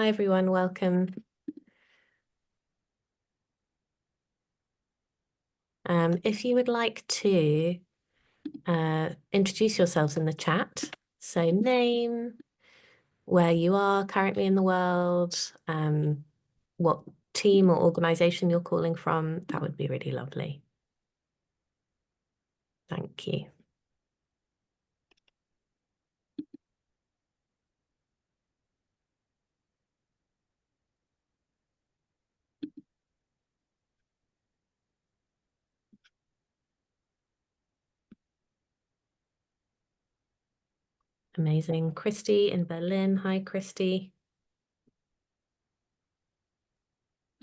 Hi everyone, welcome. If you would like to introduce yourselves in the chat, so name, where you are currently in the world, what team or organization you're calling from, that would be really lovely. Thank you. Amazing. Christy in Berlin. Hi, Christy.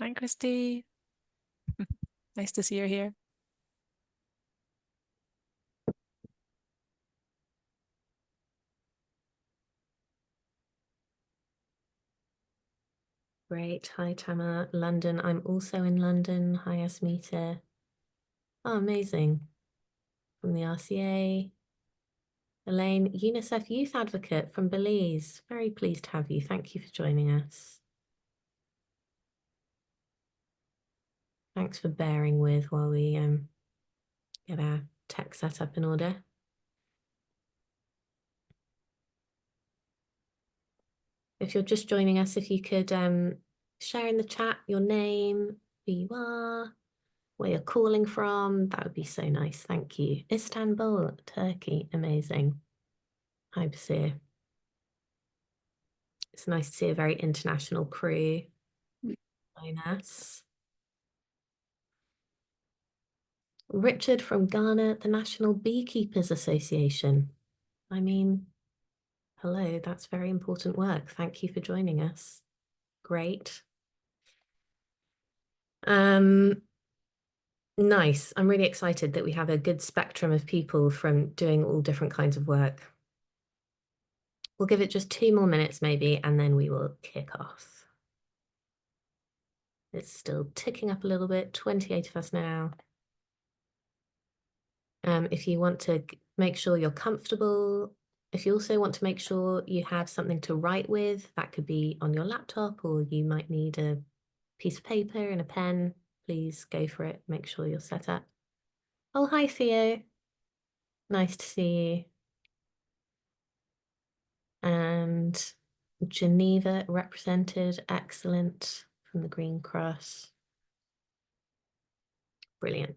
Hi, Christy. Nice to see you here. Great. Hi, Tama. London. I'm also in London. Hi, Asmita. Oh, amazing. From the RCA. Elaine, UNICEF Youth Advocate from Belize. Very pleased to have you. Thank you for joining us. Thanks for bearing with while we get our tech set up in order. If you're just joining us, if you could share in the chat your name, who you are, where you're calling from, that would be so nice. Thank you. Istanbul, Turkey. Amazing. Hi, Basir. It's nice to see a very international crew join us. Richard from Ghana, the National Beekeepers Association. I mean, hello, that's very important work. Thank you for joining us. Great. Nice. I'm really excited that we have a good spectrum of people from doing all different kinds of work. We'll give it just 2 more minutes maybe, and then we will kick off. It's still ticking up a little bit, 28 of us now. If you want to make sure you're comfortable, if you also want to make sure you have something to write with, that could be on your laptop, or you might need a piece of paper and a pen. Please go for it. Make sure you're set up. Oh, hi, Theo. Nice to see you. And Geneva represented. Excellent. From the Green Cross. Brilliant.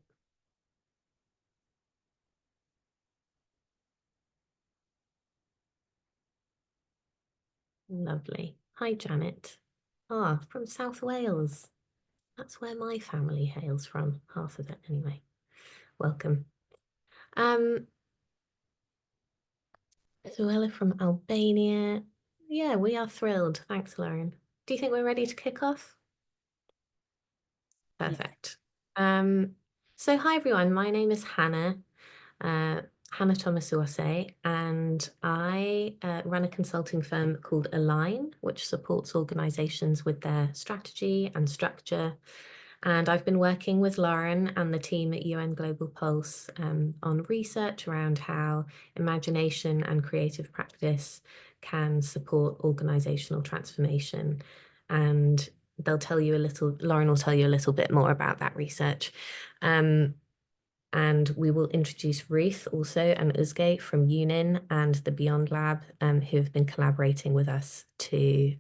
Lovely. Hi, Janet. Ah, from South Wales. That's where my family hails from, half of it anyway. Welcome. Zoella from Albania. Yeah, we are thrilled. Thanks, Lauren. Do you think we're ready to kick off? Perfect. So hi everyone, my name is Hannah, Hannah Thomas-Uwase, and I run a consulting firm called Align, which supports organizations with their strategy and structure. And I've been working with Lauren and the team at UN Global Pulse on research around how imagination and creative practice can support organizational transformation. And they'll tell you a little, Lauren will tell you a little bit more about that research. And we will introduce Ruth also and Uzge from UNIN and the Beyond Lab, who have been collaborating with us to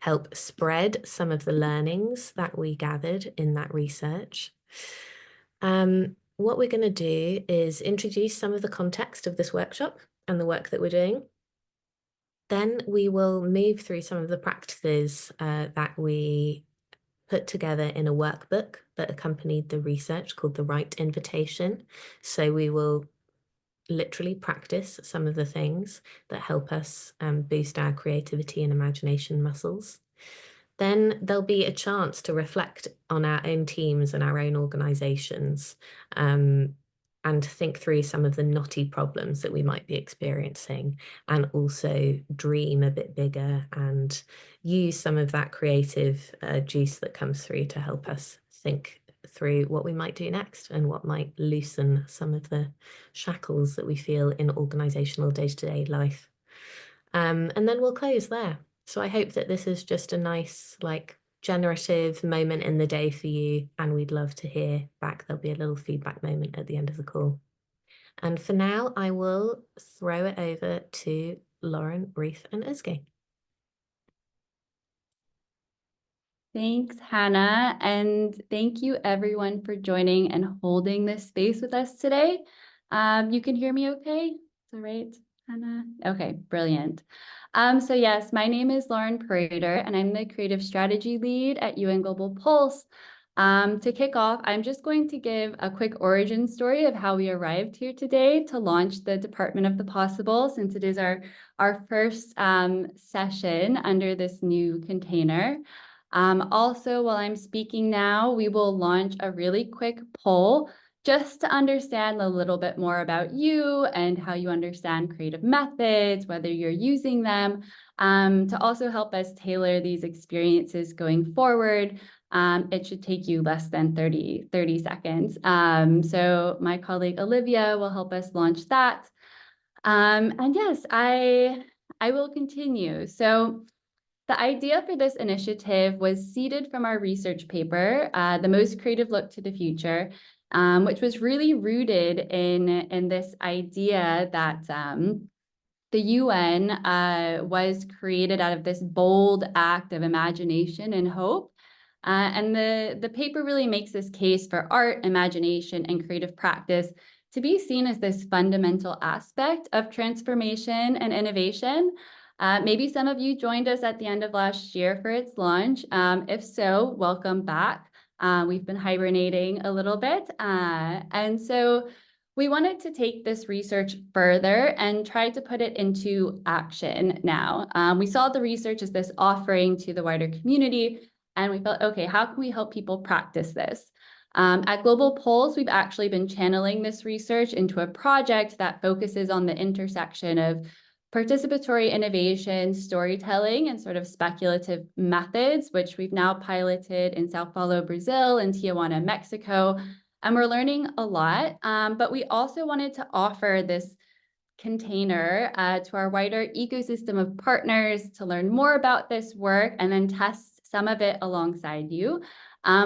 help spread some of the learnings that we gathered in that research. What we're going to do is introduce some of the context of this workshop and the work that we're doing. Then we will move through some of the practices that we put together in a workbook that accompanied the research called The Right Invitation. So we will literally practice some of the things that help us boost our creativity and imagination muscles. Then there'll be a chance to reflect on our own teams and our own organizations and think through some of the knotty problems that we might be experiencing, and also dream a bit bigger and use some of that creative juice that comes through to help us think through what we might do next and what might loosen some of the shackles that we feel in organizational day-to-day life. And then we'll close there. So I hope that this is just a nice, like, generative moment in the day for you, and we'd love to hear back. There'll be a little feedback moment at the end of the call. And for now, I will throw it over to Lauren, Ruth, and Özge. Thanks, Hannah, and thank you everyone for joining and holding this space with us today. You can hear me okay? Is that right, Hannah? Okay, brilliant. So yes, my name is Lauren Prater, and I'm the Creative Strategy Lead at UN Global Pulse. To kick off, I'm just going to give a quick origin story of how we arrived here today to launch the Department of the Possible, since it is our first session under this new container. Also, while I'm speaking now, we will launch a really quick poll just to understand a little bit more about you and how you understand creative methods, whether you're using them, to also help us tailor these experiences going forward. It should take you less than 30 seconds. So my colleague Olivia will help us launch that. And yes, I will continue. So the idea for this initiative was seeded from our research paper, The Most Creative Look to the Future, which was really rooted in this idea that the UN was created out of this bold act of imagination and hope. And the paper really makes this case for art, imagination, and creative practice to be seen as this fundamental aspect of transformation and innovation. Maybe some of you joined us at the end of last year for its launch. If so, welcome back. We've been hibernating a little bit. And so we wanted to take this research further and try to put it into action now. We saw the research as this offering to the wider community, and we felt, okay, how can we help people practice this? At Global Pulse, we've actually been channeling this research into a project that focuses on the intersection of participatory innovation, storytelling, and sort of speculative methods, which we've now piloted in Sao Paulo, Brazil, and Tijuana, Mexico. And we're learning a lot, but we also wanted to offer this container to our wider ecosystem of partners to learn more about this work and then test some of it alongside you,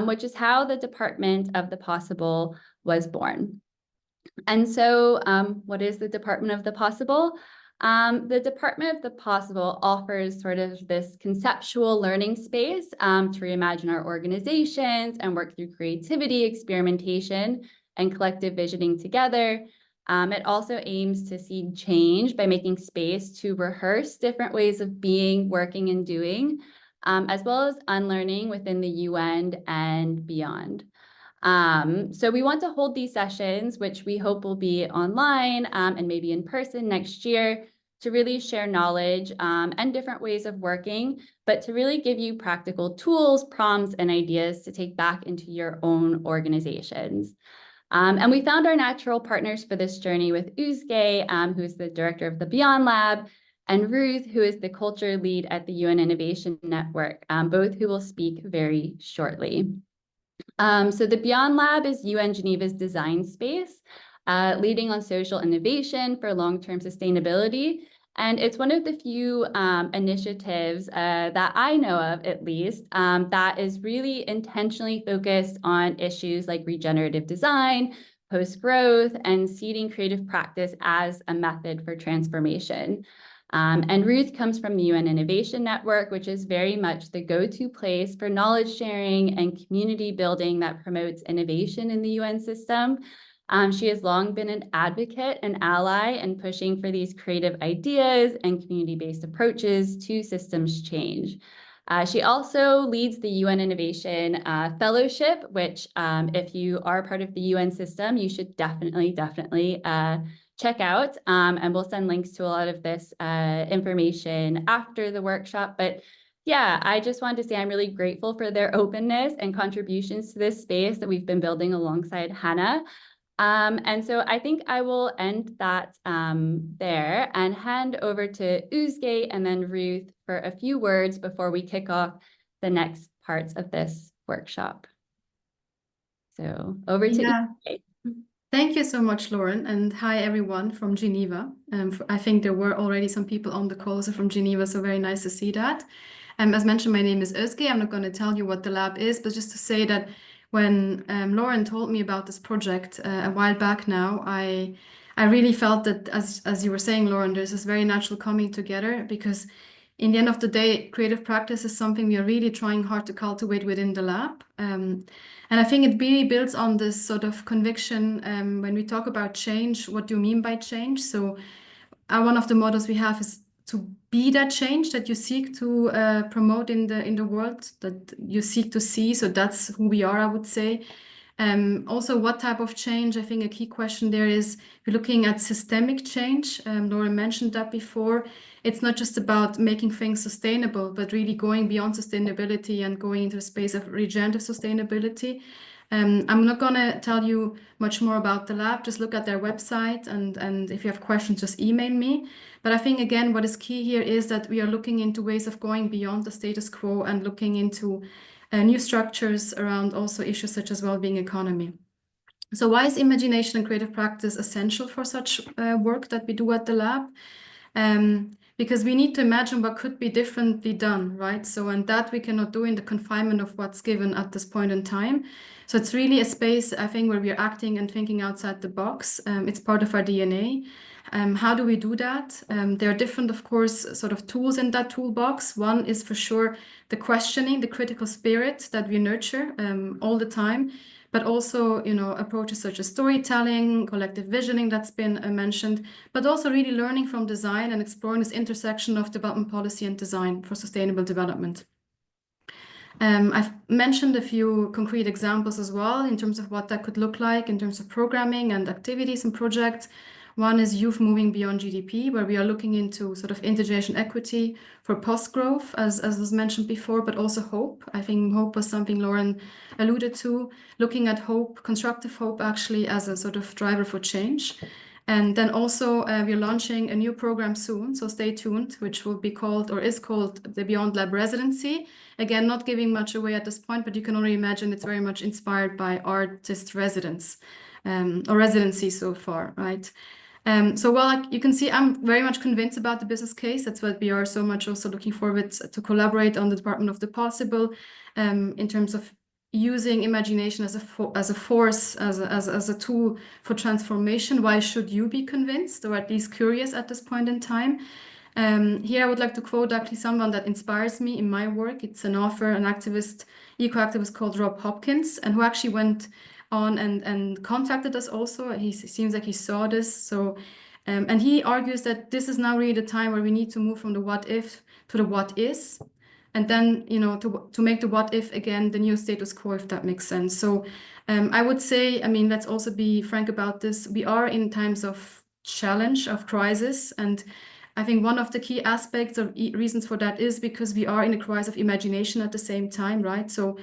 which is how the Department of the Possible was born. And so what is the Department of the Possible? The Department of the Possible offers sort of this conceptual learning space to reimagine our organizations and work through creativity, experimentation, and collective visioning together. It also aims to seed change by making space to rehearse different ways of being, working, and doing, as well as unlearning within the UN and beyond. So we want to hold these sessions, which we hope will be online and maybe in person next year, to really share knowledge and different ways of working, but to really give you practical tools, prompts, and ideas to take back into your own organizations. And we found our natural partners for this journey with Özge, who's the director of the Beyond Lab, and Ruth, who is the culture lead at the UN Innovation Network, both who will speak very shortly. So the Beyond Lab is UN Geneva's design space, leading on social innovation for long-term sustainability. And it's one of the few initiatives that I know of, at least, that is really intentionally focused on issues like regenerative design, post-growth, and seeding creative practice as a method for transformation. And Ruth comes from the UN Innovation Network, which is very much the go-to place for knowledge sharing and community building that promotes innovation in the UN system. She has long been an advocate and ally in pushing for these creative ideas and community-based approaches to systems change. She also leads the UN Innovation Fellowship, which if you are part of the UN system, you should definitely check out, and we'll send links to a lot of this information after the workshop. But yeah, I just wanted to say I'm really grateful for their openness and contributions to this space that we've been building alongside Hannah. And so I think I will end that there and hand over to Özge and then Ruth for a few words before we kick off the next parts of this workshop. So over to Özge. Thank you so much, Lauren, and hi everyone from Geneva. I think there were already some people on the call from Geneva, so very nice to see that. As mentioned, my name is Özge. I'm not going to tell you what the lab is, but just to say that when Lauren told me about this project a while back now, I really felt that, as you were saying, Lauren, there's this very natural coming together, because in the end of the day, creative practice is something we are really trying hard to cultivate within the lab. And I think it really builds on this sort of conviction when we talk about change. What do you mean by change? So one of the models we have is to be that change that you seek to promote in the world, that you seek to see. So that's who we are, I would say. Also, what type of change? I think a key question there is we're looking at systemic change. Laura mentioned that before. It's not just about making things sustainable, but really going beyond sustainability and going into a space of regenerative sustainability. I'm not going to tell you much more about the lab. Just look at their website, and if you have questions, just email me. But I think, again, what is key here is that we are looking into ways of going beyond the status quo and looking into new structures around also issues such as well-being economy. So why is imagination and creative practice essential for such work that we do at the lab? Because we need to imagine what could be differently done, right? So, and that we cannot do in the confinement of what's given at this point in time. So it's really a space, I think, where we are acting and thinking outside the box. It's part of our DNA. How do we do that? There are different, of course, sort of tools in that toolbox. One is for sure the questioning, the critical spirit that we nurture all the time, but also, approaches such as storytelling, collective visioning that's been mentioned, but also really learning from design and exploring this intersection of development policy and design for sustainable development. I've mentioned a few concrete examples as well in terms of what that could look like in terms of programming and activities and projects. One is Youth Moving Beyond GDP, where we are looking into sort of intergenerational equity for post-growth, as was mentioned before, but also hope. I think hope was something Lauren alluded to, looking at hope, constructive hope actually, as a sort of driver for change. And then also we're launching a new program soon, so stay tuned, which will be called, or is called, the Beyond Lab Residency. Again, not giving much away at this point, but you can already imagine it's very much inspired by artist residence or residency so far, right? So while you can see, I'm very much convinced about the business case. That's what we are so much also looking forward to collaborate on the Department of the Possible in terms of using imagination as a force, as a tool for transformation. Why should you be convinced, or at least curious at this point in time? Here I would like to quote actually someone that inspires me in my work. It's an author, an activist, eco-activist called Rob Hopkins, and who actually went on and contacted us also. He seems like he saw this. So, and he argues that this is now really the time where we need to move from the what if to the what is. And then, to make the what if again the new status quo, if that makes sense. So I would say, let's also be frank about this. We are in times of challenge, of crisis. And I think one of the key aspects of reasons for that is because we are in a crisis of imagination at the same time, right? So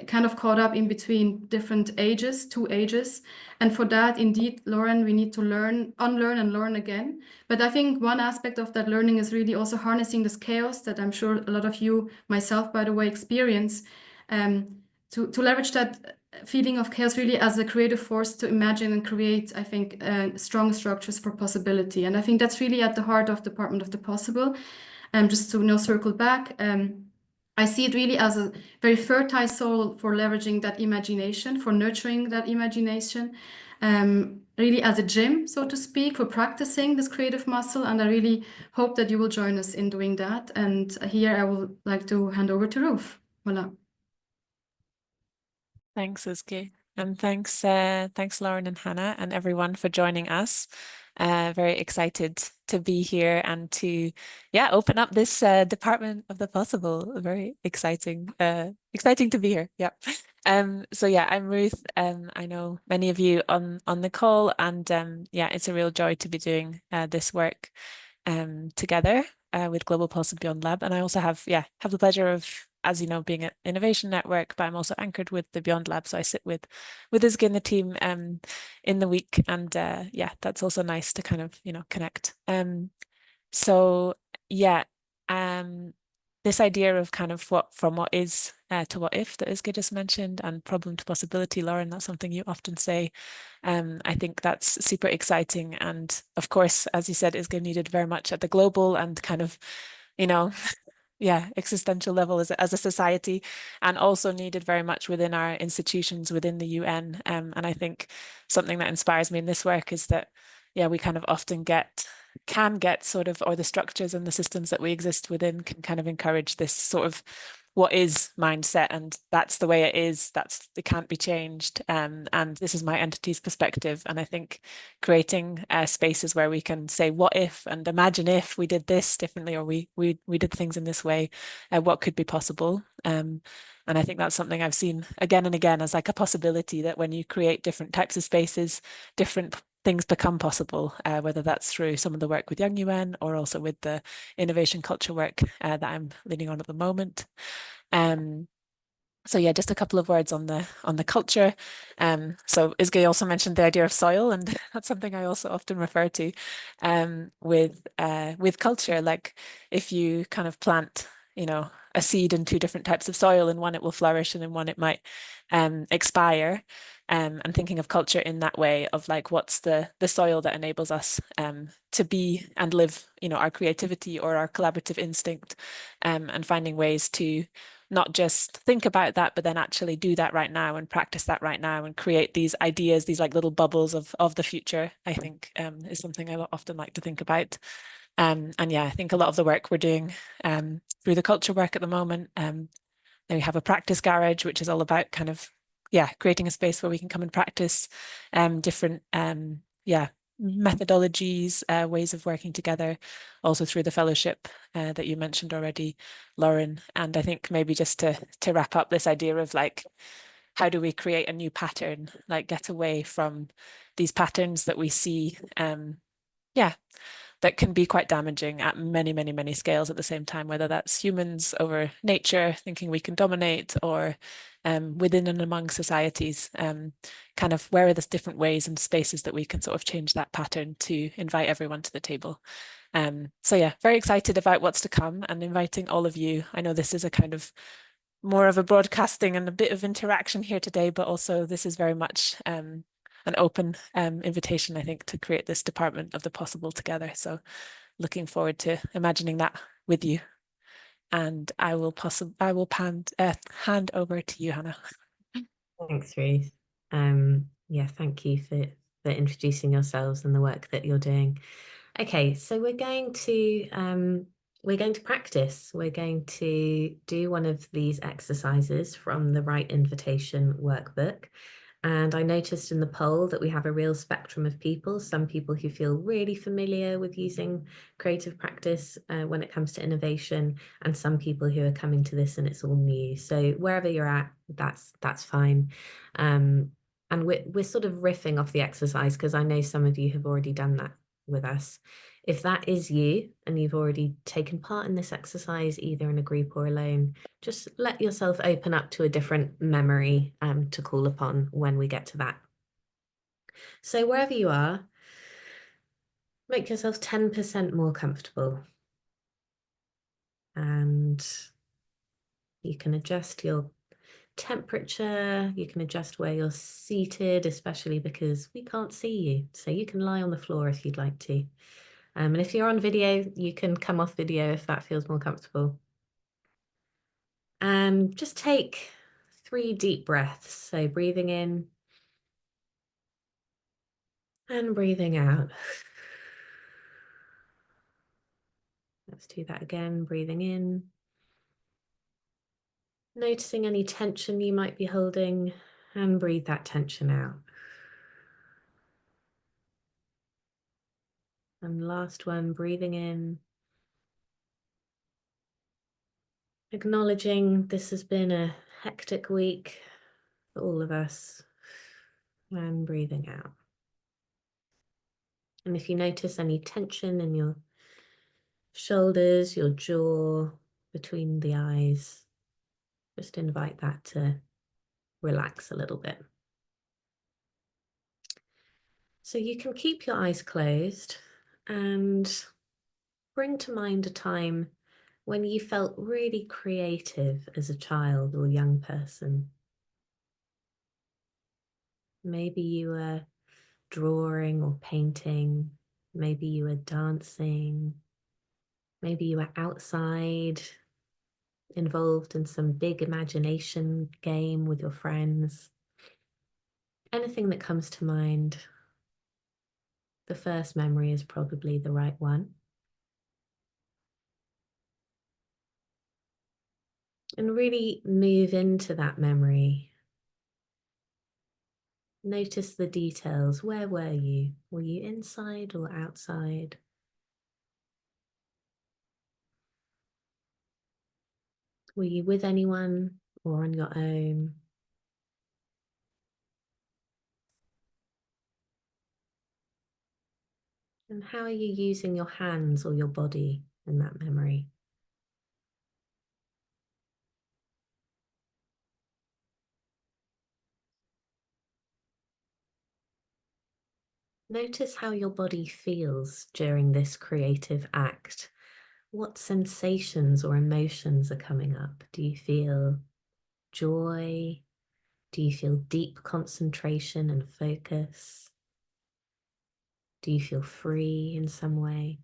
kind of caught up in between different ages, two ages. And for that, indeed, Lauren, we need to unlearn and learn again. But I think one aspect of that learning is really also harnessing this chaos that I'm sure a lot of you, myself, by the way, experience, to leverage that feeling of chaos really as a creative force to imagine and create, I think, strong structures for possibility. And I think that's really at the heart of Department of the Possible. Just to circle back, I see it really as a very fertile soil for leveraging that imagination, for nurturing that imagination, really as a gym, so to speak, for practicing this creative muscle. And I really hope that you will join us in doing that. And here I would like to hand over to Ruth. Voila. Thanks, Özge. And thanks, Lauren and Hannah and everyone for joining us. Very excited to be here and to, open up this Department of the Possible. Very exciting to be here. Yeah. So I'm Ruth. I know many of you on the call, and it's a real joy to be doing this work together with Global Pulse and Beyond Lab. And I also have the pleasure of, as you know, being an innovation network, but I'm also anchored with the Beyond Lab. So I sit with Özge and the team in the week. And that's also nice to kind of, connect. This this idea of kind of from what is to what if that Isga just mentioned, and problem to possibility, Lauren, that's something you often say. I think that's super exciting. And of course, as you said, Isga needed very much at the global and kind of, you know, yeah, existential level as a society, and also needed very much within our institutions within the UN. And I think something that inspires me in this work is that, yeah, we kind of often can get sort of, or the structures and the systems that we exist within can kind of encourage this sort of what is mindset, and that's the way it is, it can't be changed, and this is my entity's perspective. And I think creating spaces where we can say what if, and imagine if we did this differently, or we did things in this way, what could be possible. And I think that's something I've seen again and again as like a possibility, that when you create different types of spaces, different things become possible, whether that's through some of the work with Young UN or also with the innovation culture work that I'm leading on at the moment. So yeah, just a couple of words on the culture. So Isgay also mentioned the idea of soil, and that's something I also often refer to with culture. Like if you kind of plant, you know, a seed in two different types of soil, in one it will flourish and in one it might expire. And thinking of culture in that way of like, what's the soil that enables us to be and live, you know, our creativity or our collaborative instinct, and finding ways to not just think about that, but then actually do that right now and practice that right now and create these ideas, these like little bubbles of the future, I think is something I often like to think about. And yeah, I think a lot of the work we're doing through the culture work at the moment, we have a practice garage, which is all about kind of, yeah, creating a space where we can come and practice different, yeah, methodologies, ways of working together, also through the fellowship that you mentioned already, Lauren. And I think maybe just to wrap up this idea of like, how do we create a new pattern, like get away from these patterns that we see, yeah, that can be quite damaging at many, many, many scales at the same time, whether that's humans over nature, thinking we can dominate, or within and among societies, kind of where are the different ways and spaces that we can sort of change that pattern to invite everyone to the table. So yeah, very excited about what's to come and inviting all of you. I know this is a kind of more of a broadcasting and a bit of interaction here today, but also this is very much an open invitation, I think, to create this department of the possible together. So looking forward to imagining that with you. And I will hand over to you, Hannah. Thanks, Ruth. Yeah, thank you for introducing yourselves and the work that you're doing. Okay, so we're going to practice. We're going to do one of these exercises from the Right Invitation workbook. And I noticed in the poll that we have a real spectrum of people, some people who feel really familiar with using creative practice when it comes to innovation, and some people who are coming to this and it's all new. So wherever you're at, that's fine. And we're sort of riffing off the exercise because I know some of you have already done that with us. If that is you and you've already taken part in this exercise, either in a group or alone, just let yourself open up to a different memory to call upon when we get to that. So wherever you are, make yourself 10% more comfortable. And you can adjust your temperature, you can adjust where you're seated, especially because we can't see you. So you can lie on the floor if you'd like to. And if you're on video, you can come off video if that feels more comfortable. And just take 3 deep breaths. So breathing in and breathing out. Let's do that again, breathing in. Noticing any tension you might be holding, and breathe that tension out. And last one, breathing in. Acknowledging this has been a hectic week for all of us, and breathing out. And if you notice any tension in your shoulders, your jaw, between the eyes, just invite that to relax a little bit. So you can keep your eyes closed and bring to mind a time when you felt really creative as a child or young person. Maybe you were drawing or painting, maybe you were dancing, maybe you were outside, involved in some big imagination game with your friends. Anything that comes to mind, the first memory is probably the right one. And really move into that memory. Notice the details. Where were you? Were you inside or outside? Were you with anyone or on your own? And how are you using your hands or your body in that memory? Notice how your body feels during this creative act. What sensations or emotions are coming up? Do you feel joy? Do you feel deep concentration and focus? Do you feel free in some way?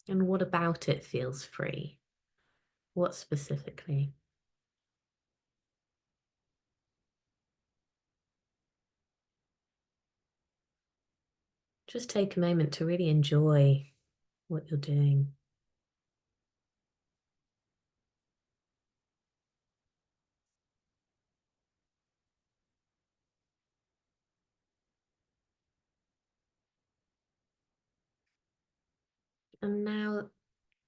And what about it feels free? What specifically? Just take a moment to really enjoy what you're doing. And now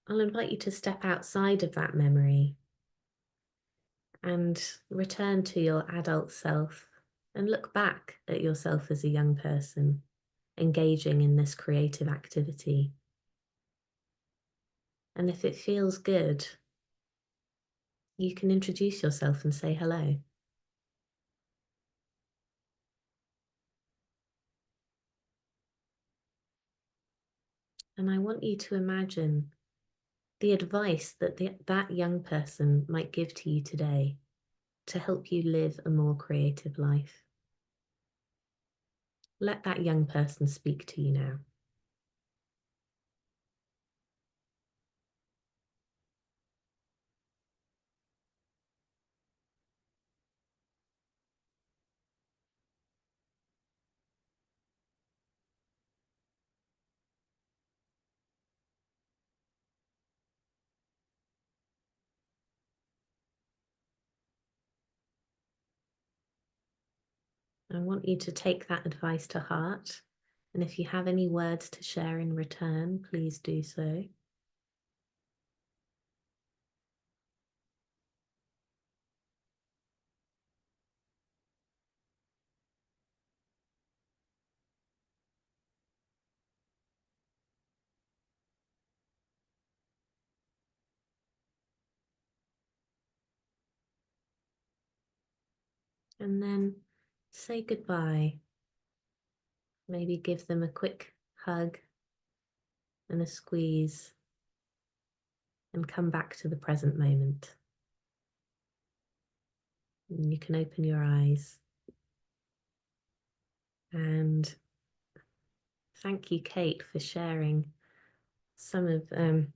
I'll invite you to step outside of that memory and return to your adult self and look back at yourself as a young person engaging in this creative activity. And if it feels good, you can introduce yourself and say hello. And I want you to imagine the advice that that young person might give to you today to help you live a more creative life. Let that young person speak to you now. I want you to take that advice to heart. And if you have any words to share in return, please do so. And then say goodbye. Maybe give them a quick hug and a squeeze and come back to the present moment. And you can open your eyes. And thank you, Kate, for sharing some of the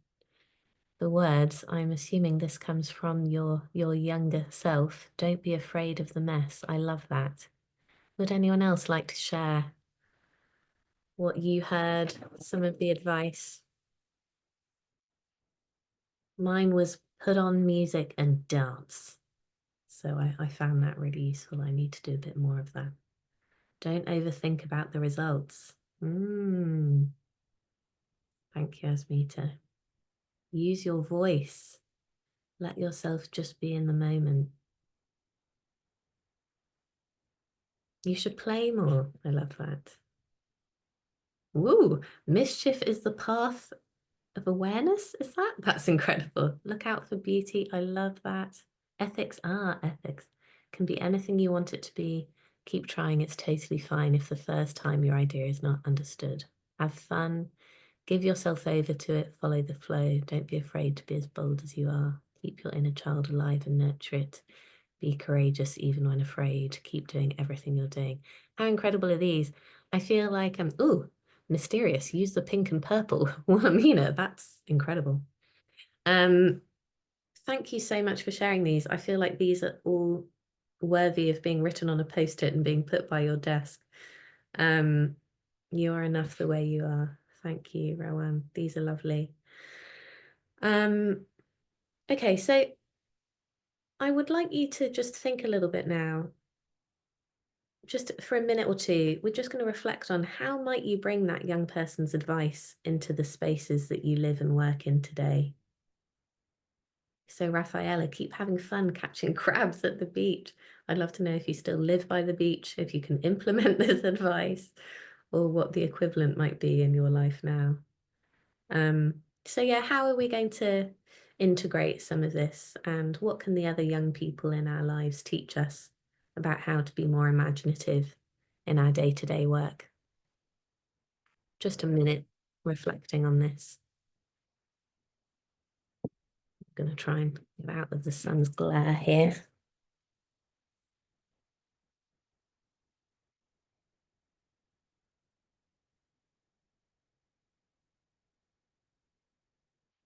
words. I'm assuming this comes from your younger self. Don't be afraid of the mess. I love that. Would anyone else like to share what you heard, some of the advice? Mine was put on music and dance. So I found that really useful. I need to do a bit more of that. Don't overthink about the results. Thank you, Asmita. Use your voice. Let yourself just be in the moment. You should play more. I love that. Woo! Mischief is the path of awareness. Is that? That's incredible. Look out for beauty. I love that. Ethics. Ethics can be anything you want it to be. Keep trying. It's totally fine if the first time your idea is not understood. Have fun. Give yourself over to it, follow the flow. Don't be afraid to be as bold as you are. Keep your inner child alive and nurture it. Be courageous even when afraid. Keep doing everything you're doing. How incredible are these? I feel like ooh, mysterious. Use the pink and purple. Wilhelmina, that's incredible. Thank you so much for sharing these. I feel like these are all worthy of being written on a post-it and being put by your desk. You are enough the way you are. Thank you, Rowan. These are lovely. Okay, so I would like you to just think a little bit now, just for a minute or two. We're just going to reflect on how might you bring that young person's advice into the spaces that you live and work in today. So Rafaela, keep having fun catching crabs at the beach. I'd love to know if you still live by the beach, if you can implement this advice, or what the equivalent might be in your life now. So yeah, how are we going to integrate some of this, and what can the other young people in our lives teach us about how to be more imaginative in our day-to-day work? Just a minute reflecting on this. I'm going to try and get out of the sun's glare here.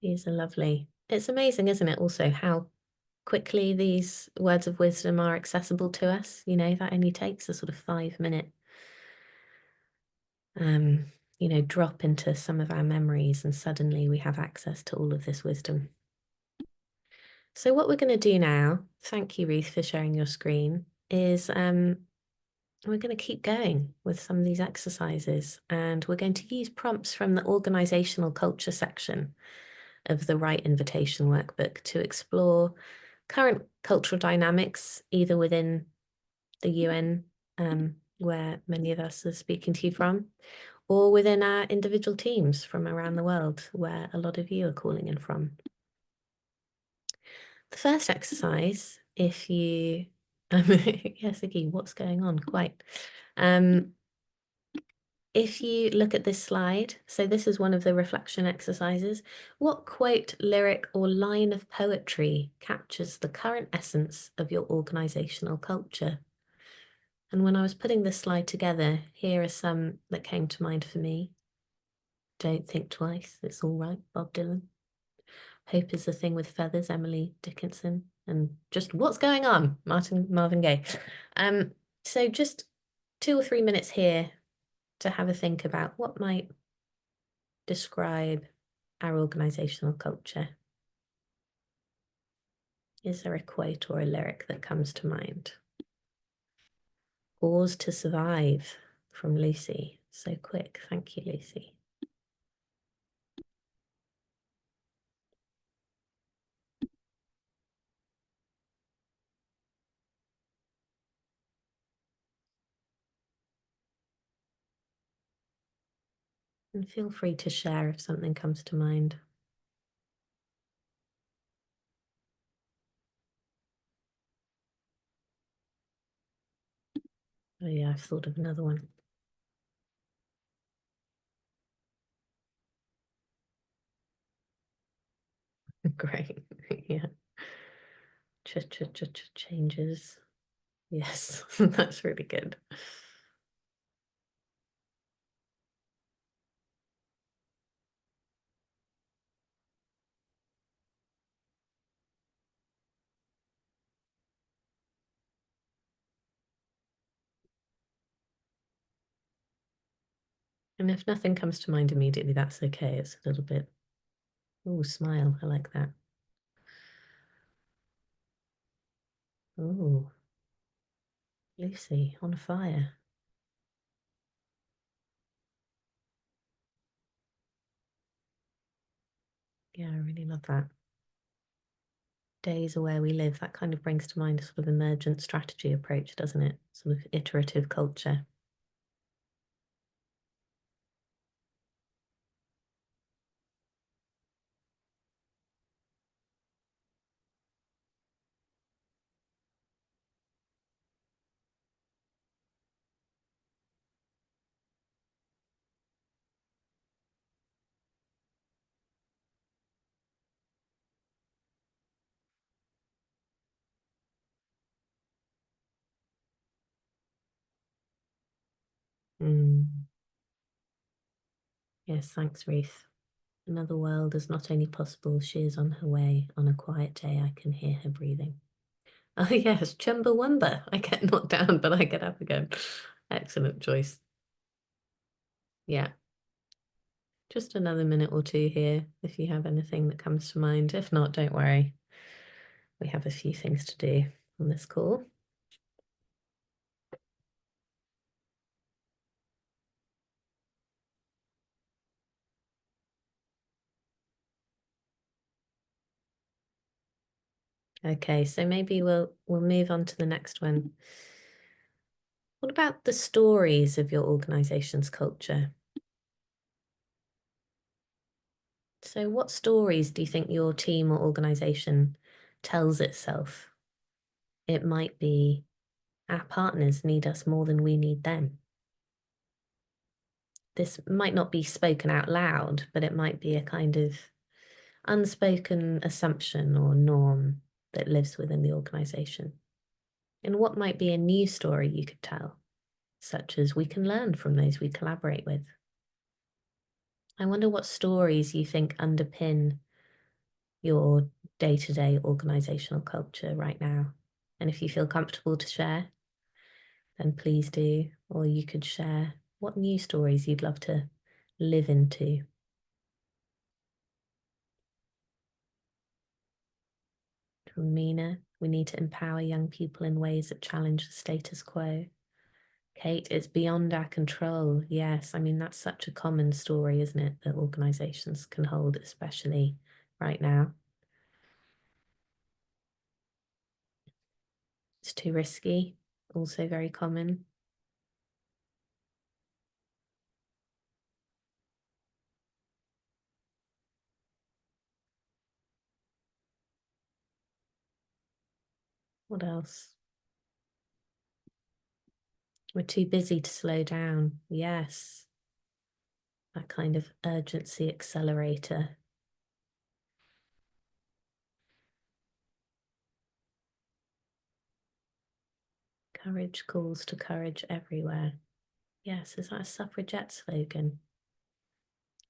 These are lovely. It's amazing, isn't it, also how quickly these words of wisdom are accessible to us. You know, that only takes a sort of 5-minute drop into some of our memories, and suddenly we have access to all of this wisdom. So what we're going to do now, thank you, Ruth, for sharing your screen, is we're going to keep going with some of these exercises, and we're going to use prompts from the organizational culture section of the Right Invitation workbook to explore current cultural dynamics, either within the UN, where many of us are speaking to you from, or within our individual teams from around the world, where a lot of you are calling in from. The first exercise, if you, yes, Iggy, what's going on? Quite. If you look at this slide, so this is one of the reflection exercises, what quote, lyric, or line of poetry captures the current essence of your organizational culture? And when I was putting this slide together, here are some that came to mind for me. Don't think twice, it's all right, Bob Dylan. Hope is the thing with feathers, Emily Dickinson. And just what's going on, Marvin Gaye. So just 2 or 3 minutes here to have a think about what might describe our organizational culture. Is there a quote or a lyric that comes to mind? Pause to survive from Lucy. So quick. Thank you, Lucy. And feel free to share if something comes to mind. Oh yeah, I've thought of another one. Great. Yeah. Changes. Yes, that's really good. And if nothing comes to mind immediately, that's okay. It's a little bit, oh, smile. I like that. Oh, Lucy on fire. Yeah, I really love that. Days are where we live. That kind of brings to mind a sort of emergent strategy approach, doesn't it? Sort of iterative culture. Yes, thanks, Ruth. Another world is not only possible, she is on her way. On a quiet day, I can hear her breathing. Oh, yes, Chumbawamba. I get knocked down, but I get up again. Excellent choice. Yeah. Just another minute or two here if you have anything that comes to mind. If not, don't worry. We have a few things to do on this call. Okay, so maybe we'll move on to the next one. What about the stories of your organization's culture? So what stories do you think your team or organization tells itself? It might be our partners need us more than we need them. This might not be spoken out loud, but it might be a kind of unspoken assumption or norm that lives within the organization. And what might be a new story you could tell, such as we can learn from those we collaborate with? I wonder what stories you think underpin your day-to-day organizational culture right now. And if you feel comfortable to share, then please do. Or you could share what new stories you'd love to live into. From Mina, we need to empower young people in ways that challenge the status quo. Kate, it's beyond our control. Yes, I mean, that's such a common story, isn't it, that organizations can hold, especially right now. It's too risky, also very common. What else? We're too busy to slow down. Yes. That kind of urgency accelerator. Courage calls to courage everywhere. Yes, is that a suffragette slogan?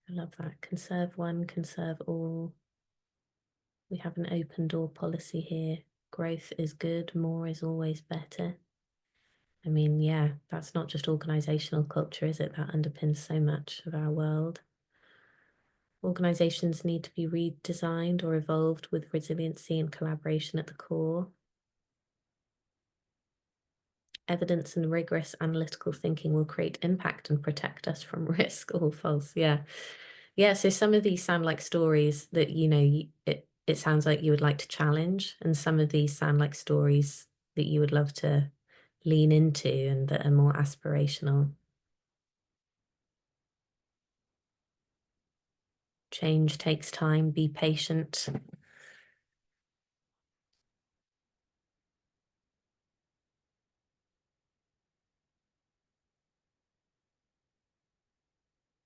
I love that. Conserve one, conserve all. We have an open door policy here. Growth is good, more is always better. I mean, yeah, that's not just organizational culture, is it? That underpins so much of our world. Organizations need to be redesigned or evolved with resiliency and collaboration at the core. Evidence and rigorous analytical thinking will create impact and protect us from risk. All false, yeah. Yeah, so some of these sound like stories that, it sounds like you would like to challenge, and some of these sound like stories that you would love to lean into and that are more aspirational. Change takes time, be patient.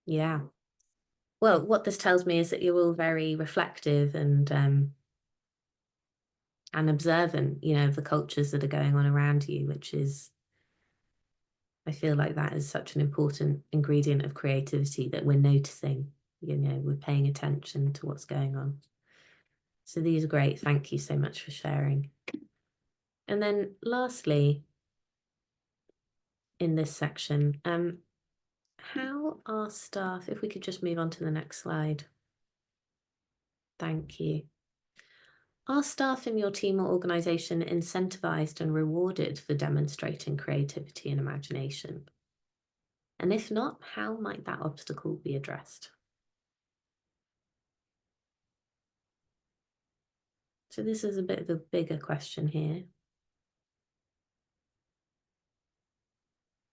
Yeah. Well, what this tells me is that you're all very reflective and observant, of the cultures that are going on around you, which is, I feel like that is such an important ingredient of creativity, that we're noticing, we're paying attention to what's going on. So these are great. Thank you so much for sharing. And then lastly, in this section, how are staff, if we could just move on to the next slide. Thank you. Are staff in your team or organisation incentivised and rewarded for demonstrating creativity and imagination? And if not, how might that obstacle be addressed? So this is a bit of a bigger question here.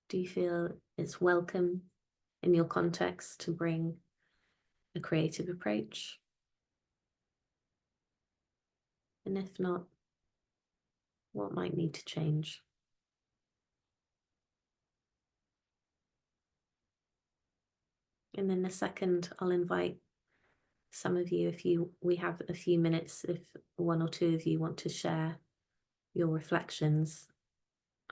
Do you feel it's welcome in your context to bring a creative approach? And if not, what might need to change? And in a second, I'll invite some of you, we have a few minutes, if one or two of you want to share your reflections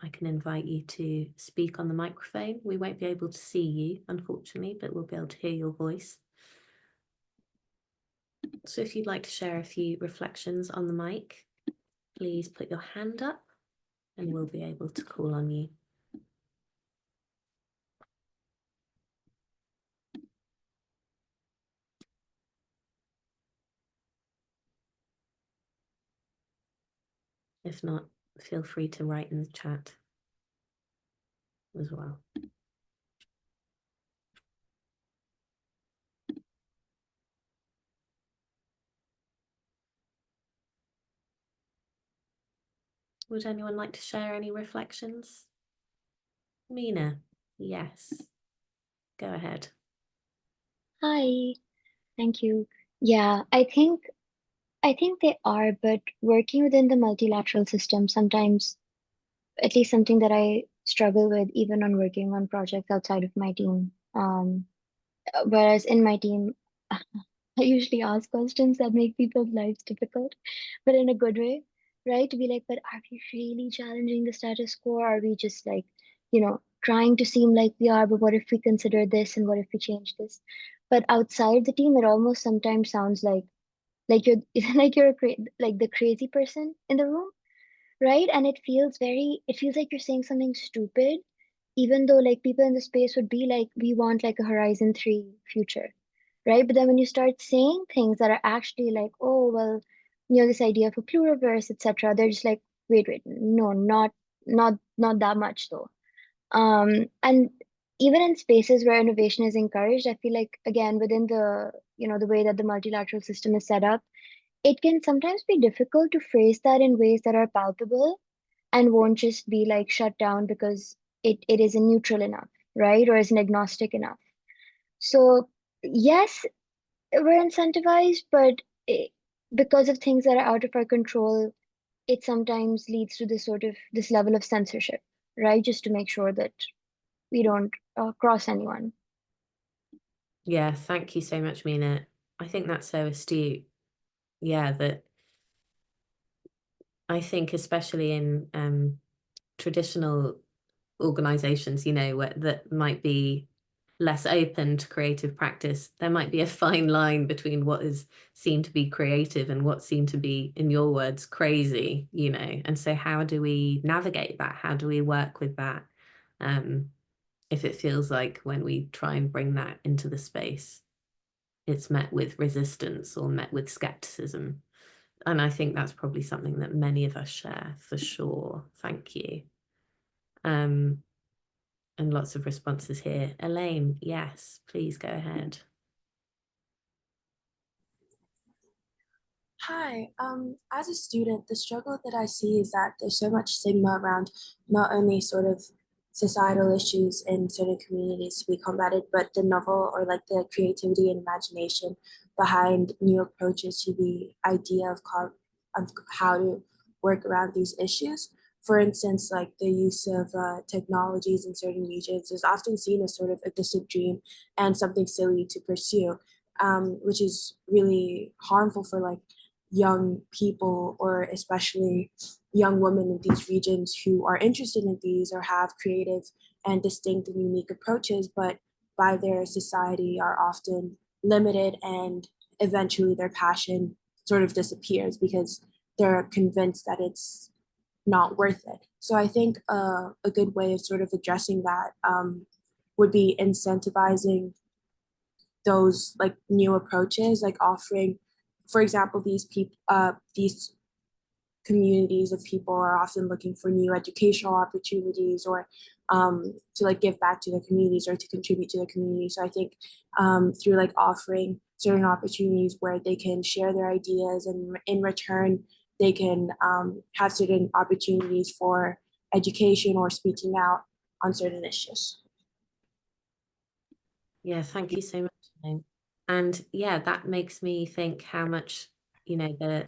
I can invite you to speak on the microphone. We won't be able to see you, unfortunately, but we'll be able to hear your voice. So if you'd like to share a few reflections on the mic, please put your hand up and we'll be able to call on you. If not, feel free to write in the chat as well. Would anyone like to share any reflections? Mina, yes, go ahead. Hi, thank you. Yeah, I think they are, but working within the multilateral system sometimes, at least something that I struggle with even on working on projects outside of my team. Whereas in my team, I usually ask questions that make people's lives difficult, but in a good way, right? To be like, but are we really challenging the status quo? Are we just like, trying to seem like we are, but what if we consider this and what if we change this? But outside the team, it almost sometimes sounds like you're like you're like the crazy person in the room, right? And it feels like you're saying something stupid, even though like people in the space would be like, we want like a Horizon 3 future, right? But then when you start saying things that are actually like, oh, well, this idea of a pluriverse, etc., they're just like, wait, no, not that much though. And even in spaces where innovation is encouraged, I feel like again within the way that the multilateral system is set up, it can sometimes be difficult to phrase that in ways that are palpable and won't just be like shut down because it isn't neutral enough, right? Or isn't agnostic enough. So yes, we're incentivized, but because of things that are out of our control, it sometimes leads to this level of censorship, right? Just to make sure that we don't cross anyone. Yeah, thank you so much, Mina. I think that's so astute. Yeah, that I think especially in traditional organizations, that might be less open to creative practice, there might be a fine line between what is seen to be creative and what seem to be, in your words, crazy, and so how do we navigate that? How do we work with that? If it feels like when we try and bring that into the space, it's met with resistance or met with skepticism. And I think that's probably something that many of us share for sure. Thank you. And lots of responses here. Elaine, yes, please go ahead. Hi, as a student, the struggle that I see is that there's so much stigma around not only sort of societal issues in certain communities to be combated, but the novel or like the creativity and imagination behind new approaches to the idea of how to work around these issues. For instance, like the use of technologies in certain regions is often seen as sort of a distant dream and something silly to pursue, which is really harmful for like young people or especially young women in these regions who are interested in these or have creative and distinct and unique approaches, but by their society are often limited and eventually their passion sort of disappears because they're convinced that it's not worth it. So I think a good way of sort of addressing that would be incentivizing those like new approaches, like offering, for example, these communities of people are often looking for new educational opportunities or to like give back to the communities or to contribute to the community. So I think through like offering certain opportunities where they can share their ideas and in return they can have certain opportunities for education or speaking out on certain issues. Yeah, thank you so much, Elaine. And yeah, that makes me think how much, the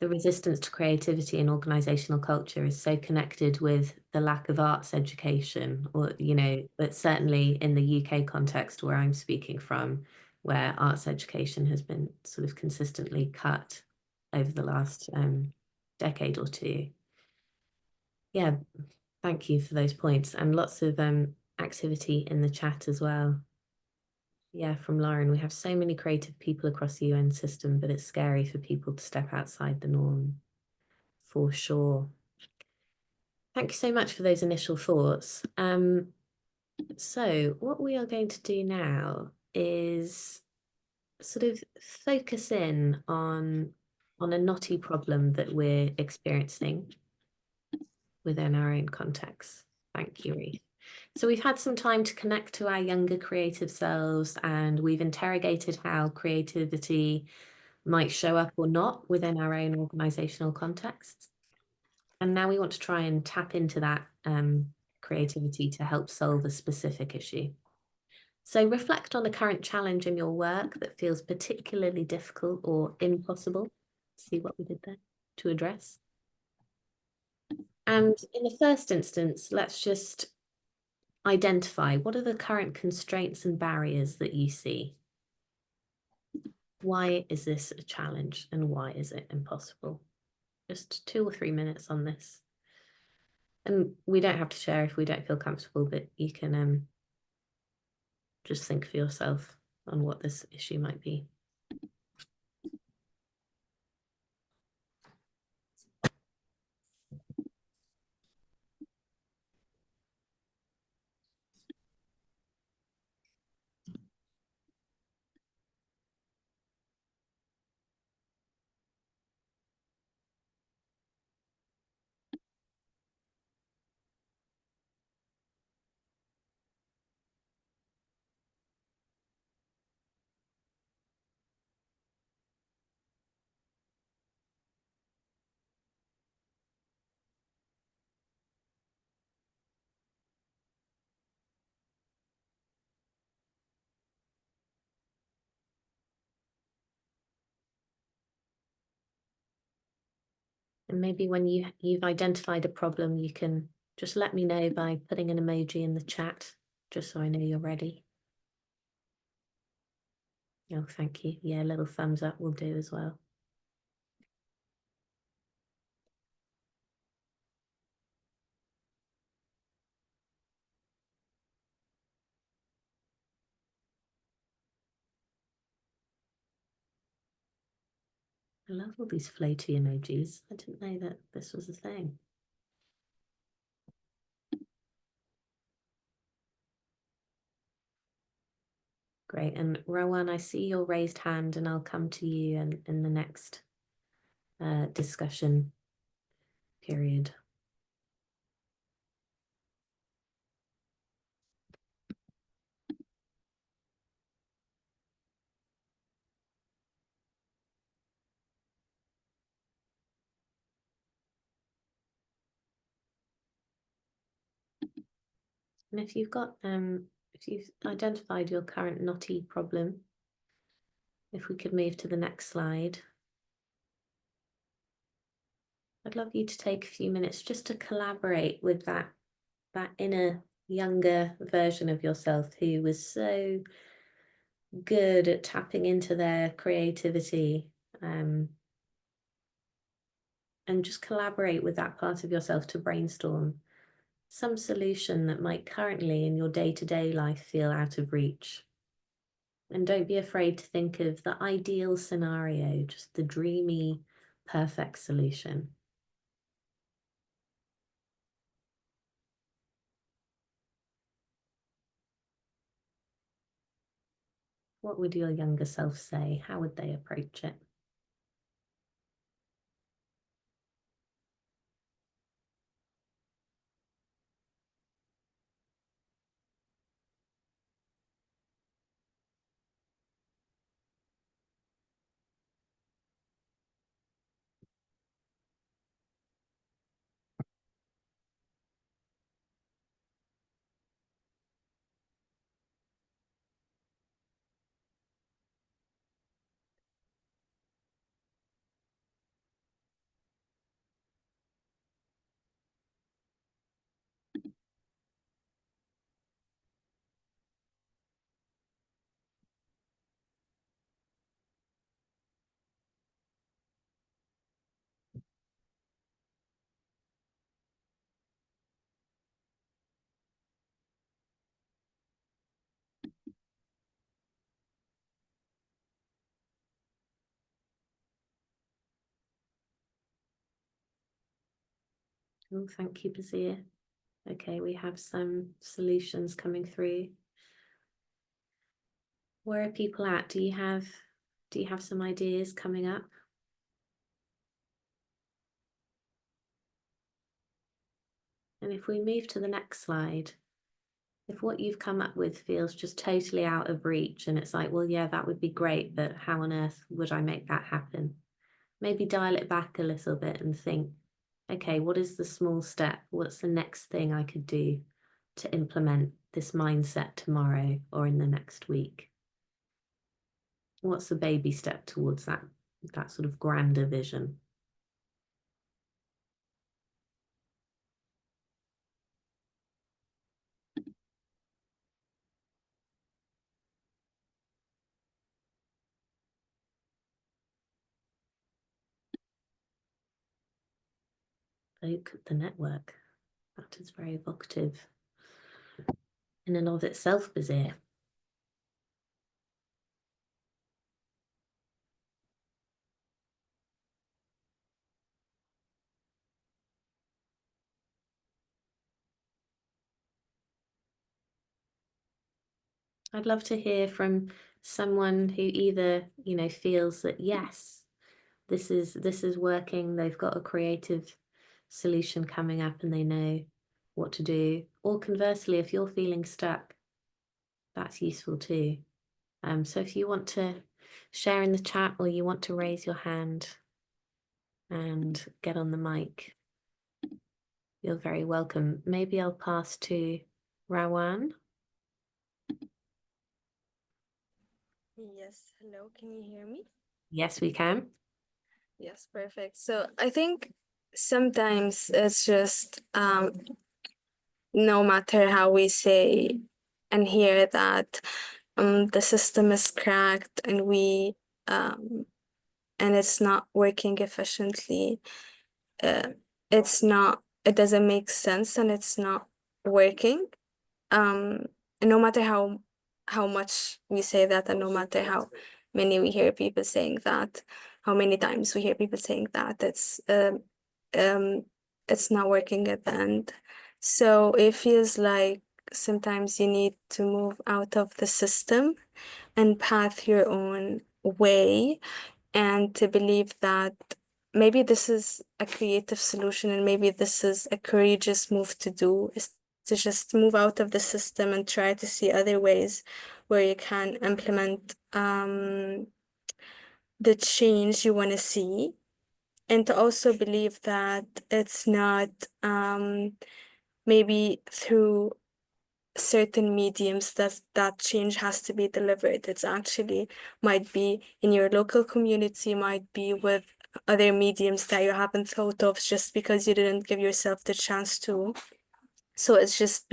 resistance to creativity and organizational culture is so connected with the lack of arts education, or, but certainly in the UK context where I'm speaking from, where arts education has been sort of consistently cut over the last decade or two. Yeah, Thank you for those points, and lots of activity in the chat as well. Yeah, from Lauren, we have so many creative people across the UN system, but it's scary for people to step outside the norm, for sure. Thank you so much for those initial thoughts. So what we are going to do now is sort of focus in on a knotty problem that we're experiencing within our own context. Thank you, Reef. So we've had some time to connect to our younger creative selves, and we've interrogated how creativity might show up or not within our own organizational contexts. And now we want to try and tap into that creativity to help solve a specific issue. So reflect on a current challenge in your work that feels particularly difficult or impossible. See what we did there to address. And in the first instance, let's just identify what are the current constraints and barriers that you see. Why is this a challenge and why is it impossible? Just 2 or 3 minutes on this. And we don't have to share if we don't feel comfortable, but you can just think for yourself on what this issue might be. And maybe when you've identified a problem, you can just let me know by putting an emoji in the chat, just so I know you're ready. Oh, thank you. Yeah, a little thumbs up will do as well. I love all these floaty emojis. I didn't know that this was a thing. Great. And Rowan, I see your raised hand and I'll come to you in the next discussion period. And if you've identified your current knotty problem, if we could move to the next slide. I'd love you to take a few minutes just to collaborate with that inner younger version of yourself who was so good at tapping into their creativity, and just collaborate with that part of yourself to brainstorm some solution that might currently in your day-to-day life feel out of reach. And don't be afraid to think of the ideal scenario, just the dreamy, perfect solution. What would your younger self say? How would they approach it? Oh, thank you, Bazir. Okay, we have some solutions coming through. Where are people at? Do you have some ideas coming up? And if we move to the next slide, if what you've come up with feels just totally out of reach and it's like, well, yeah, that would be great, but how on earth would I make that happen? Maybe dial it back a little bit and think, okay, what is the small step? What's the next thing I could do to implement this mindset tomorrow or in the next week? What's the baby step towards that sort of grander vision? Oak the network. That is very evocative in and of itself, Bazir. I'd love to hear from someone who either, feels that yes, this is working, they've got a creative solution coming up and they know what to do. Or conversely, if you're feeling stuck, that's useful too. So if you want to share in the chat or you want to raise your hand and get on the mic, you're very welcome. Maybe I'll pass to Rawan. Yes, hello, can you hear me? Yes, we can. Yes, perfect. So I think sometimes it's just no matter how we say and hear that the system is cracked and we and it's not working efficiently, it doesn't make sense and it's not working. And no matter how much we say that, and no matter how many we hear people saying that, how many times we hear people saying that, it's not working at the end. So it feels like sometimes you need to move out of the system and path your own way, and to believe that maybe this is a creative solution and maybe this is a courageous move to do, is to just move out of the system and try to see other ways where you can implement the change you want to see, and to also believe that it's not maybe through certain mediums that change has to be delivered. It's actually might be in your local community, might be with other mediums that you haven't thought of just because you didn't give yourself the chance to. So it's just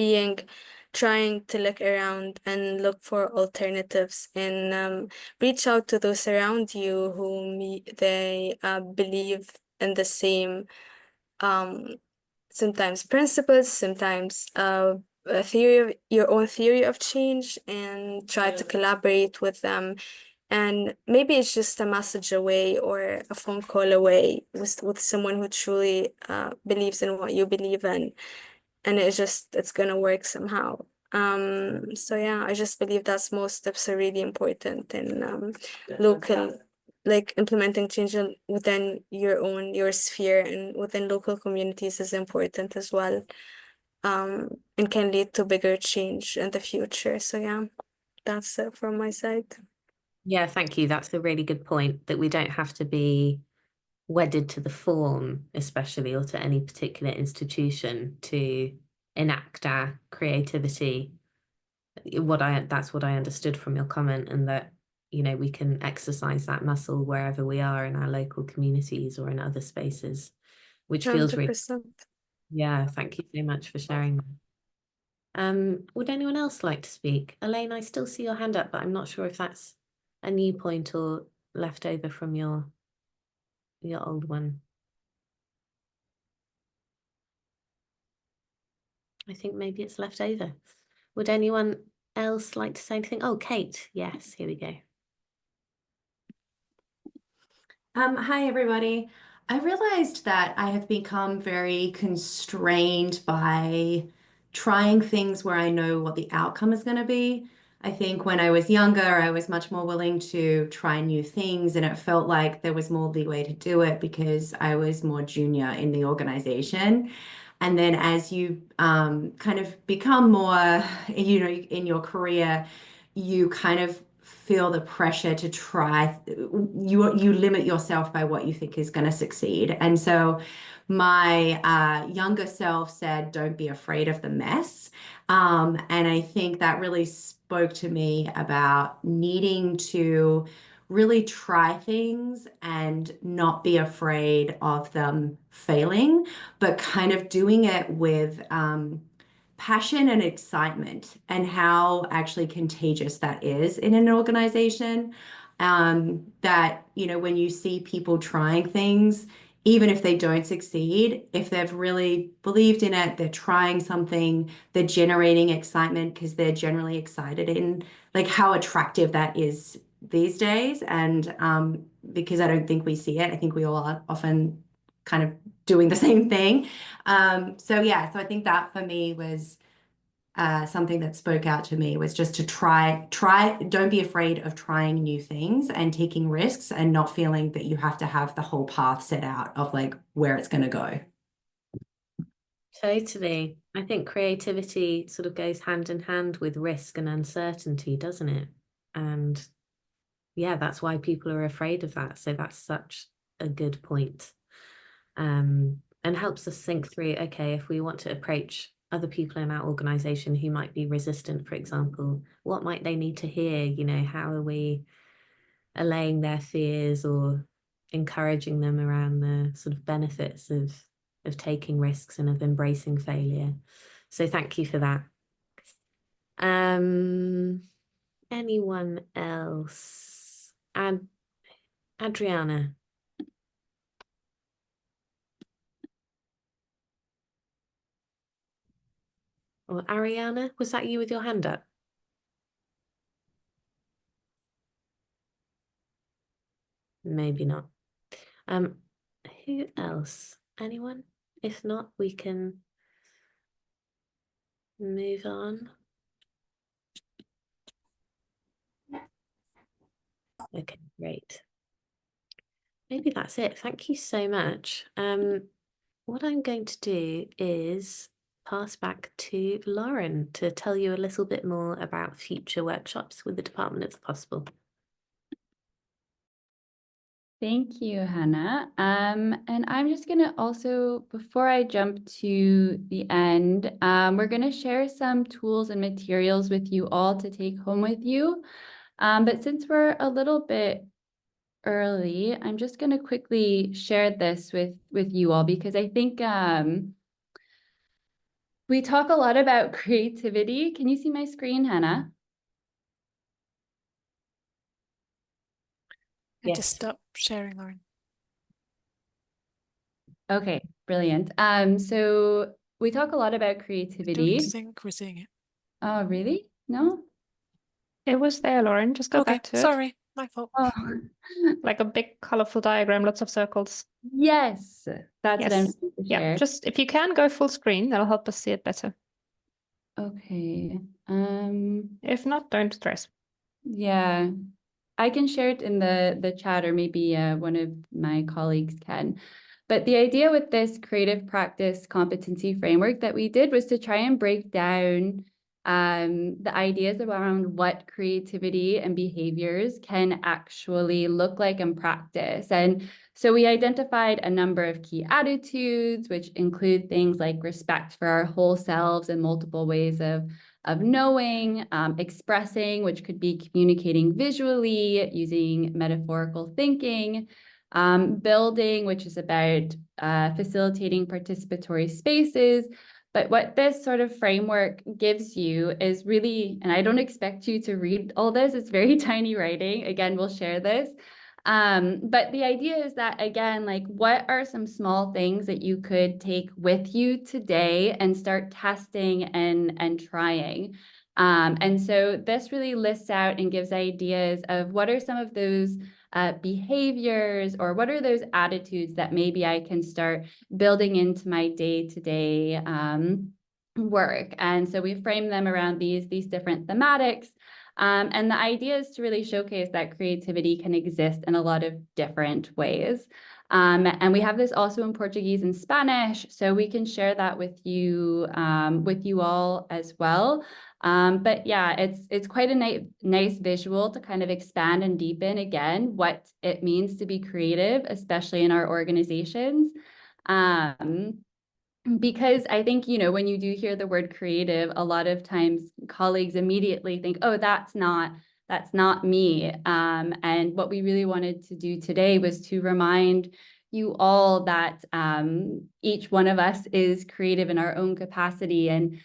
trying to look around and look for alternatives, and reach out to those around you who they believe in the same sometimes principles, sometimes your own theory of change, and try to collaborate with them. And maybe it's just a message away or a phone call away with someone who truly believes in what you believe in, and it's gonna work somehow. So yeah, I just believe that most steps are really important in local, like implementing change within your sphere and within local communities is important as well. And can lead to bigger change in the future. So yeah, that's it from my side. Yeah, thank you. That's a really good point, that we don't have to be wedded to the form, especially, or to any particular institution to enact our creativity. That's what I understood from your comment, and that, we can exercise that muscle wherever we are in our local communities or in other spaces, which feels really, 100%. yeah, thank you so much for sharing that. Would anyone else like to speak? Elaine, I still see your hand up, but I'm not sure if that's a new point or left over from your old one. I think maybe it's left over. Would anyone else like to say anything? Oh, Kate, yes, here we go. Hi, everybody. I realized that I have become very constrained by trying things where I know what the outcome is going to be. I think when I was younger, I was much more willing to try new things, and it felt like there was more leeway to do it because I was more junior in the organization. And then as you kind of become more, in your career, you kind of feel the pressure to try. You limit yourself by what you think is going to succeed. And so my younger self said, don't be afraid of the mess. And I think that really spoke to me about needing to really try things and not be afraid of them failing, but kind of doing it with passion and excitement, and how actually contagious that is in an organization. That, when you see people trying things, even if they don't succeed, if they've really believed in it, they're trying something, they're generating excitement because they're generally excited in like how attractive that is these days. And because I don't think we see it, I think we all are often kind of doing the same thing. So I think that for me was something that spoke out to me, was just to try, don't be afraid of trying new things and taking risks and not feeling that you have to have the whole path set out of like where it's going to go. Totally. I think creativity sort of goes hand in hand with risk and uncertainty, doesn't it? And yeah, that's why people are afraid of that. So that's such a good point. And helps us think through, okay, if we want to approach other people in our organization who might be resistant, for example, what might they need to hear? How are we allaying their fears or encouraging them around the sort of benefits of taking risks and of embracing failure? So thank you for that. Anyone else? Adriana. Or Ariana, was that you with your hand up? Maybe not. Who else? Anyone? If not, we can move on. Okay, great. Maybe that's it. Thank you so much. What I'm going to do is pass back to Lauren to tell you a little bit more about future workshops with the Department of the Possible. Thank you, Hannah. And I'm just going to also, before I jump to the end, we're going to share some tools and materials with you all to take home with you. But since we're a little bit early, I'm just going to quickly share this with you all, because I think we talk a lot about creativity. Can you see my screen, Hannah? And Yes. just stop sharing, Lauren. Okay, brilliant. So we talk a lot about I don't creativity. think we're seeing it. Oh, really? No? It was there, Lauren. Just go Okay, back to it. sorry, my fault. Oh, Like a big colorful diagram, lots of circles. yes, that's what I'm Yes. trying to Yeah, share. just if you can go full screen, that'll help us see it better. Okay. If not, don't stress. Yeah, I can share it in the chat, or maybe one of my colleagues can. But the idea with this creative practice competency framework that we did was to try and break down the ideas around what creativity and behaviors can actually look like in practice. And so we identified a number of key attitudes, which include things like respect for our whole selves and multiple ways of knowing, expressing, which could be communicating visually, using metaphorical thinking, building, which is about facilitating participatory spaces. But what this sort of framework gives you is really, and I don't expect you to read all this, it's very tiny writing. Again, we'll share this. But the idea is that, again, like, what are some small things that you could take with you today and start testing and trying? And so this really lists out and gives ideas of what are some of those behaviors, or what are those attitudes that maybe I can start building into my day-to-day work. And so we frame them around these different thematics. And the idea is to really showcase that creativity can exist in a lot of different ways. And we have this also in Portuguese and Spanish, so we can share that with you all as well. But yeah, it's quite a nice visual to kind of expand and deepen again what it means to be creative, especially in our organizations. Because I think, when you do hear the word creative, a lot of times colleagues immediately think, oh, that's not me. And what we really wanted to do today was to remind you all that each one of us is creative in our own capacity. And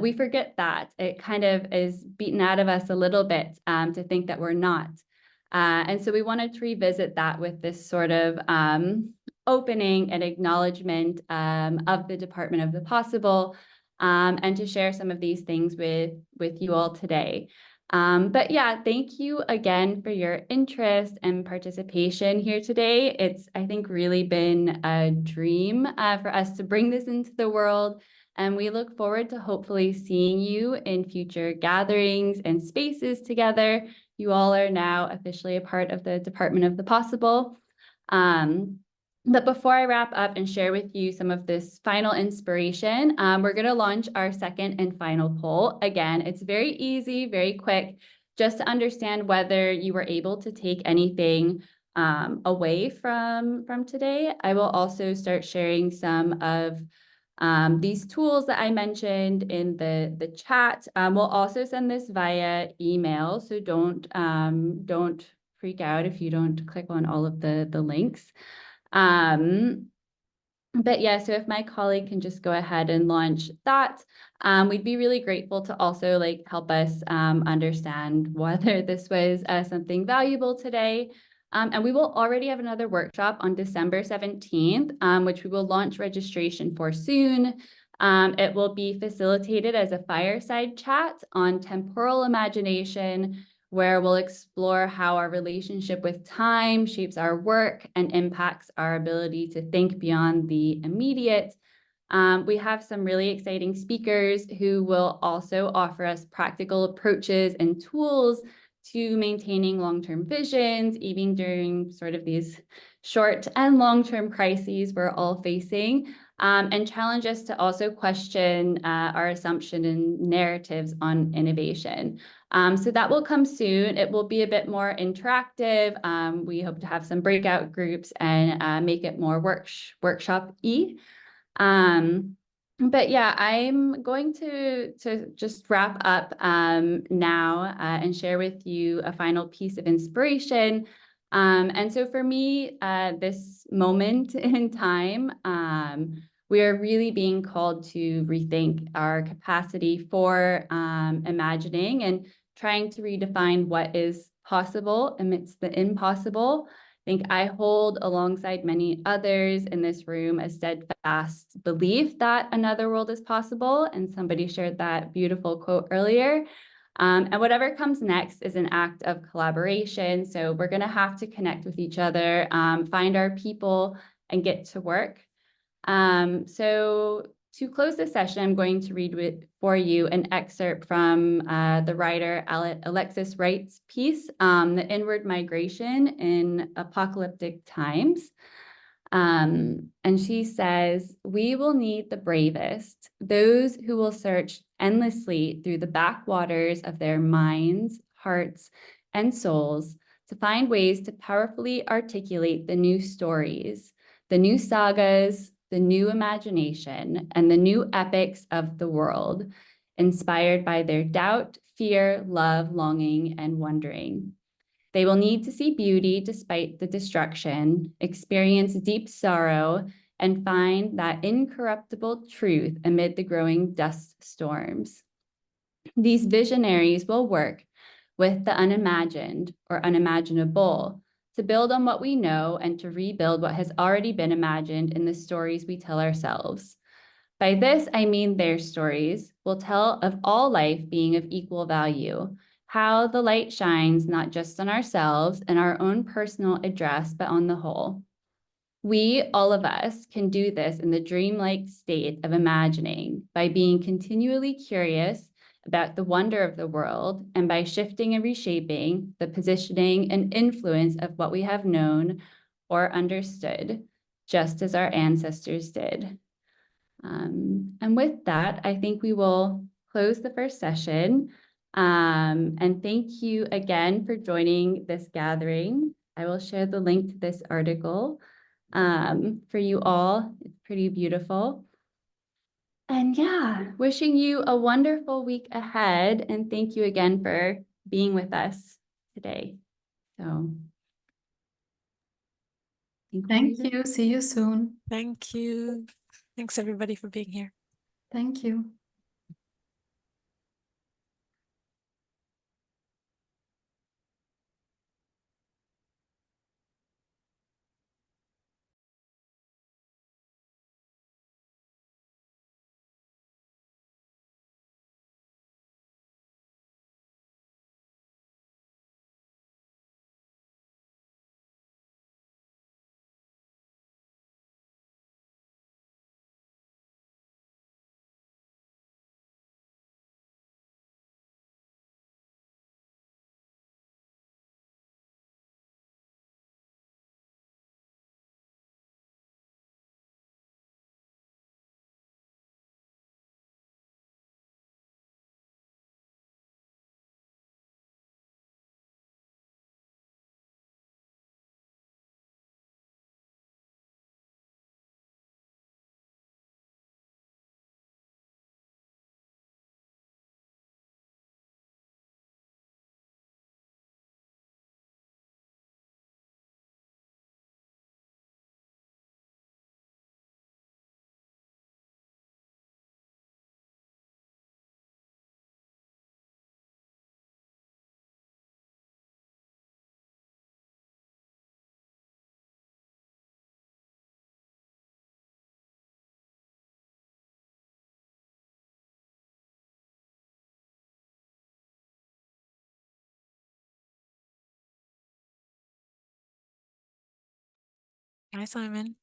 we forget that. It kind of is beaten out of us a little bit to think that we're not. And so we wanted to revisit that with this sort of opening and acknowledgement of the Department of the Possible, and to share some of these things with you all today. But yeah, thank you again for your interest and participation here today. It's, I think, really been a dream for us to bring this into the world. And we look forward to hopefully seeing you in future gatherings and spaces together. You all are now officially a part of the Department of the Possible. But before I wrap up and share with you some of this final inspiration, we're going to launch our second and final poll. Again, it's very easy, very quick, just to understand whether you were able to take anything away from today. I will also start sharing some of these tools that I mentioned in the chat. We'll also send this via email, so don't freak out if you don't click on all of the links. But yeah, so if my colleague can just go ahead and launch that, we'd be really grateful to also help us understand whether this was something valuable today. And we will already have another workshop on December 17th, which we will launch registration for soon. It will be facilitated as a fireside chat on temporal imagination, where we'll explore how our relationship with time shapes our work and impacts our ability to think beyond the immediate. We have some really exciting speakers who will also offer us practical approaches and tools to maintaining long-term visions, even during sort of these short and long-term crises we're all facing, and challenge us to also question our assumption and narratives on innovation. So that will come soon. It will be a bit more interactive. We hope to have some breakout groups and make it more workshop-y. But yeah, I'm going to just wrap up now and share with you a final piece of inspiration. And so for me, this moment in time, we are really being called to rethink our capacity for imagining and trying to redefine what is possible amidst the impossible. I think I hold, alongside many others in this room, a steadfast belief that another world is possible. And somebody shared that beautiful quote earlier. And whatever comes next is an act of collaboration. So we're going to have to connect with each other, find our people, and get to work. So to close this session, I'm going to read for you an excerpt from the writer Alexis Wright's piece, The Inward Migration in Apocalyptic Times. And she says, "We will need the bravest, those who will search endlessly through the backwaters of their minds, hearts, and souls to find ways to powerfully articulate the new stories, the new sagas, the new imagination, and the new epics of the world, inspired by their doubt, fear, love, longing, and wondering. They will need to see beauty despite the destruction, experience deep sorrow, and find that incorruptible truth amid the growing dust storms. These visionaries will work with the unimagined or unimaginable to build on what we know and to rebuild what has already been imagined in the stories we tell ourselves. By this, I mean their stories will tell of all life being of equal value, how the light shines not just on ourselves and our own personal address, but on the whole. We, all of us, can do this in the dreamlike state of imagining by being continually curious about the wonder of the world and by shifting and reshaping the positioning and influence of what we have known or understood, just as our ancestors did. And with that, I think we will close the first session. And thank you again for joining this gathering. I will share the link to this article for you all. It's pretty beautiful. And yeah, wishing you a wonderful week ahead. And thank you again for being with us today. So Thank you. See you soon. Thank you. Thanks everybody for being here. Thank you. Hi, Simon.